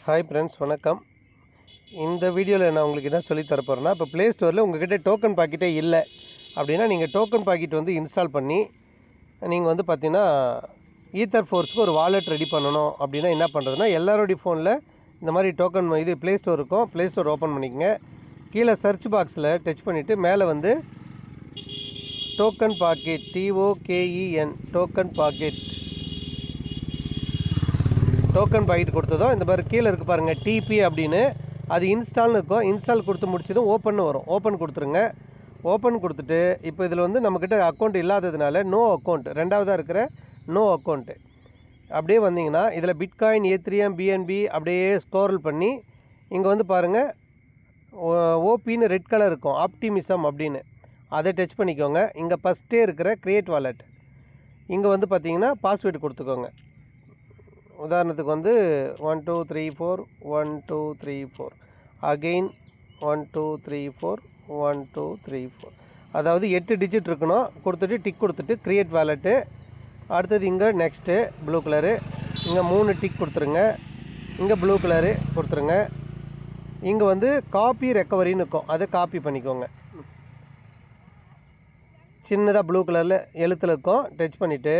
Hi friends, வணக்கம். இந்த வீடியோவில் நான் உங்களுக்கு என்ன சொல்லி தரப்போகிறேன்னா, இப்போ ப்ளே ஸ்டோரில் உங்கள்கிட்ட டோக்கன் பாக்கெட்டே இல்லை அப்படின்னா, நீங்கள் டோக்கன் பாக்கெட் இன்ஸ்டால் பண்ணி நீங்கள் பார்த்தீங்கன்னா ஈத்தர் ஃபோர்ஸ்க்கு ஒரு வாலெட் ரெடி பண்ணணும். அப்படின்னா என்ன பண்ணுறதுன்னா, எல்லாரோடைய ஃபோனில் இந்த மாதிரி டோக்கன் ப்ளே ஸ்டோர் இருக்கும். ப்ளே ஸ்டோர் ஓப்பன் பண்ணிக்கங்க. கீழே சர்ச் பாக்ஸில் டச் பண்ணிவிட்டு மேலே token pocket TOKEN token pocket கொடுத்ததும் இந்த மாதிரி கீழே இருக்குது பாருங்கள், டிபி அப்படின்னு. அது இன்ஸ்டால்னு இருக்கும். இன்ஸ்டால் கொடுத்து முடிச்சதும் ஓப்பன் வரும். ஓப்பன் கொடுத்துருங்க. ஓப்பன் கொடுத்துட்டு இப்போ இதில் நம்மக்கிட்ட அக்கௌண்ட் இல்லாததுனால நோ அக்கௌண்ட், ரெண்டாவதாக இருக்கிற நோ அக்கௌண்ட்டு அப்படியே வந்தீங்கன்னா இதில் பிட்காயின், ஏத்ரியம், பிஎன்பி அப்படியே ஸ்க்ரோல் பண்ணி இங்கே பாருங்கள், ஓபின்னு ரெட் கலர் இருக்கும், ஆப்டிமிசம் அப்படின்னு. அதை டச் பண்ணிக்கோங்க. இங்கே ஃபஸ்ட்டே இருக்கிற க்ரியேட் வாலெட் இங்கே பார்த்தீங்கன்னா பாஸ்வேர்டு கொடுத்துக்கோங்க. உதாரணத்துக்கு 1 2 3 4 1 2 3 4 அகெயின் 1 2 3 4 1 2 3 4, அதாவது 8 டிஜிட் இருக்கணும். கொடுத்துட்டு டிக் கொடுத்துட்டு க்ரியேட் வாலெட்டு. அடுத்தது இங்கே நெக்ஸ்ட்டு ப்ளூ கலரு, இங்கே 3 டிக் கொடுத்துருங்க. இங்கே ப்ளூ கலரு கொடுத்துருங்க. இங்கே காப்பி ரெக்கவரின்னு இருக்கும், அதை காப்பி பண்ணிக்கோங்க. சின்னதாக ப்ளூ கலரில் எழுத்தில் இருக்கும். டச் பண்ணிவிட்டு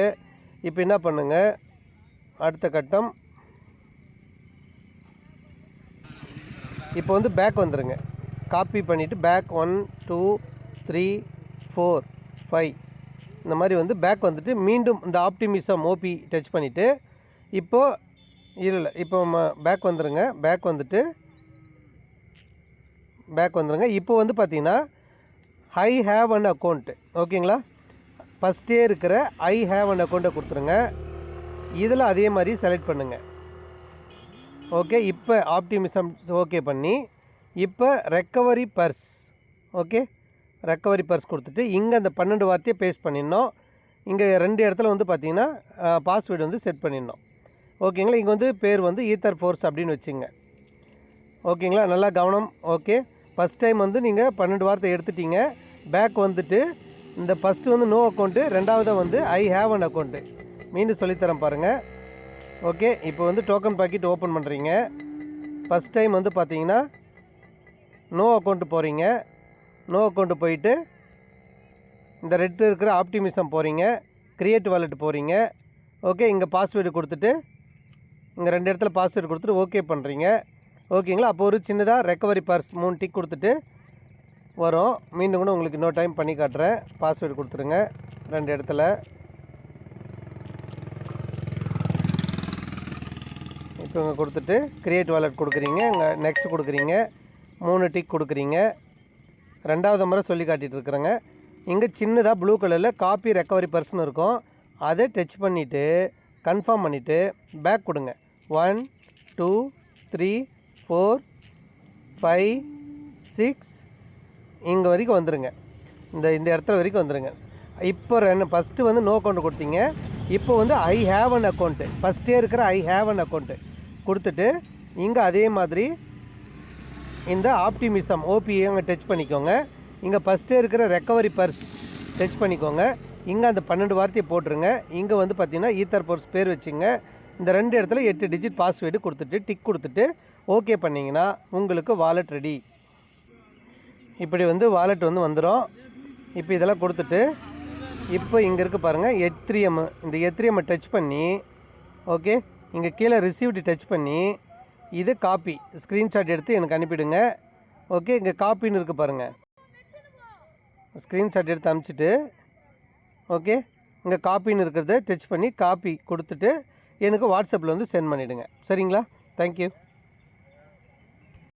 இப்போ என்ன பண்ணுங்கள், அடுத்த கட்டம் இப்போ பேக் வந்துடுங்க. காப்பி பண்ணிவிட்டு பேக் 1 2 3 4 5 இந்த மாதிரி பேக் வந்துட்டு மீண்டும் இந்த ஆப்டிமிசம் ஓபி டச் பண்ணிவிட்டு இப்போது இல்லை இப்போ பேக் வந்துடுங்க. பேக் வந்துடுங்க. இப்போ பார்த்தீங்கன்னா ஐ ஹேவ் அன் அக்கௌண்ட்டு, ஓகேங்களா? ஃபஸ்ட்டே இருக்கிற ஐ ஹேவ் அன் அக்கௌண்ட்டை கொடுத்துருங்க. இதில் அதே மாதிரி செலக்ட் பண்ணுங்கள். ஓகே, இப்போ ஆப்டிமிசம் ஓகே பண்ணி இப்போ recovery purse, okay recovery purse கொடுத்துட்டு இங்கே அந்த 12 வார்த்தையை பேஸ்ட் பண்ணிடணும். இங்கே 2 இடத்துல பார்த்தீங்கன்னா பாஸ்வேர்டு செட் பண்ணிடணும். ஓகேங்களா? இங்கே பேர் ஈத்தர் ஃபோர்ஸ் அப்படின்னு வச்சுங்க. ஓகேங்களா? நல்லா கவனம். ஓகே, ஃபஸ்ட் டைம் நீங்கள் 12 வார்த்தை எடுத்துட்டீங்க. பேக் இந்த ஃபஸ்ட்டு நோ அக்கௌண்ட்டு, ரெண்டாவது ஐ ஹேவ் அன் அக்கௌண்ட்டு. மீண்டும் சொல்லித்தரேன் பாருங்கள். ஓகே, இப்போ டோக்கன் பாக்கெட் ஓப்பன் பண்ணுறீங்க. ஃபஸ்ட் டைம் பார்த்தீங்கன்னா நோ அக்கௌண்ட்டு போகிறீங்க. நோ அக்கௌண்ட்டு போயிட்டு இந்த ரெட் இருக்கிற ஆப்டிமிசம் போகிறீங்க. க்ரியேட் வாலெட் போகிறீங்க. ஓகே, இங்கே பாஸ்வேர்டு கொடுத்துட்டு இங்கே 2 இடத்துல பாஸ்வேர்டு கொடுத்துட்டு ஓகே பண்ணுறீங்க. ஓகேங்களா? அப்போ ஒரு சின்னதாக ரெக்கவரி பர்ஸ் 3 டிக் கொடுத்துட்டு வரும். மீண்டும் கூட உங்களுக்கு இன்னொரு டைம் பண்ணி காட்டுறேன். பாஸ்வேர்டு கொடுத்துருங்க 2 இடத்துல. இப்போ இங்கே கொடுத்துட்டு க்ரியேட் வாலெட் கொடுக்குறீங்க. இங்கே நெக்ஸ்ட் கொடுக்குறீங்க. 3 டிக் கொடுக்குறீங்க. ரெண்டாவது முறை சொல்லி காட்டிகிட்டு இருக்கிறேங்க. இங்கே சின்னதாக ப்ளூ கலரில் காப்பி ரெக்கவரி பர்சன் இருக்கும். அதை டச் பண்ணிவிட்டு கன்ஃபார்ம் பண்ணிவிட்டு பேக் கொடுங்க. 1 2 3 4 5 6 இங்கே வரைக்கும் வந்துடுங்க. இந்த இடத்துல வரைக்கும் வந்துடுங்க. இப்போ ஃபஸ்ட்டு நோ அக்கௌண்ட் கொடுத்தீங்க. இப்போ ஐ ஹேவ் அன் அக்கௌண்ட்டு, ஃபஸ்ட்டே இருக்கிற ஐ ஹேவ் அன் அக்கௌண்ட்டு கொடுத்துட்டு இங்கே அதே மாதிரி இந்த ஆப்டிமிசம் ஓபி அங்கே டச் பண்ணிக்கோங்க. இங்கே ஃபஸ்ட்டே இருக்கிற ரெக்கவரி பர்ஸ் டச் பண்ணிக்கோங்க. இங்கே அந்த 12 வார்த்தையை போட்டுருங்க. இங்கே பார்த்தீங்கன்னா ஈத்தர் ஃபோர்ஸ் பேர் வச்சுங்க. இந்த 2 இடத்துல 8 டிஜிட் பாஸ்வேர்டு கொடுத்துட்டு டிக் கொடுத்துட்டு ஓகே பண்ணிங்கன்னா உங்களுக்கு வாலெட் ரெடி. இப்படி வாலெட் வந்துடும். இப்போ இதெல்லாம் கொடுத்துட்டு இப்போ இங்கே இருக்குது பாருங்கள், எத்ரியம். இந்த எத்ரியமை டச் பண்ணி ஓகே, இங்கே கீழே ரிசீவ்டு டச் பண்ணி இது காப்பி ஸ்க்ரீன்ஷாட் எடுத்து எனக்கு அனுப்பிவிடுங்க. ஓகே, இங்கே காப்பின்னு இருக்குது பாருங்கள், ஸ்க்ரீன்ஷாட் எடுத்து அனுப்பிச்சிட்டு ஓகே, இங்கே காப்பின்னு இருக்கிறத டச் பண்ணி காப்பி கொடுத்துட்டு எனக்கு வாட்ஸ்அப்பில் சென்ட் பண்ணிவிடுங்க. சரிங்களா? தேங்க்யூ.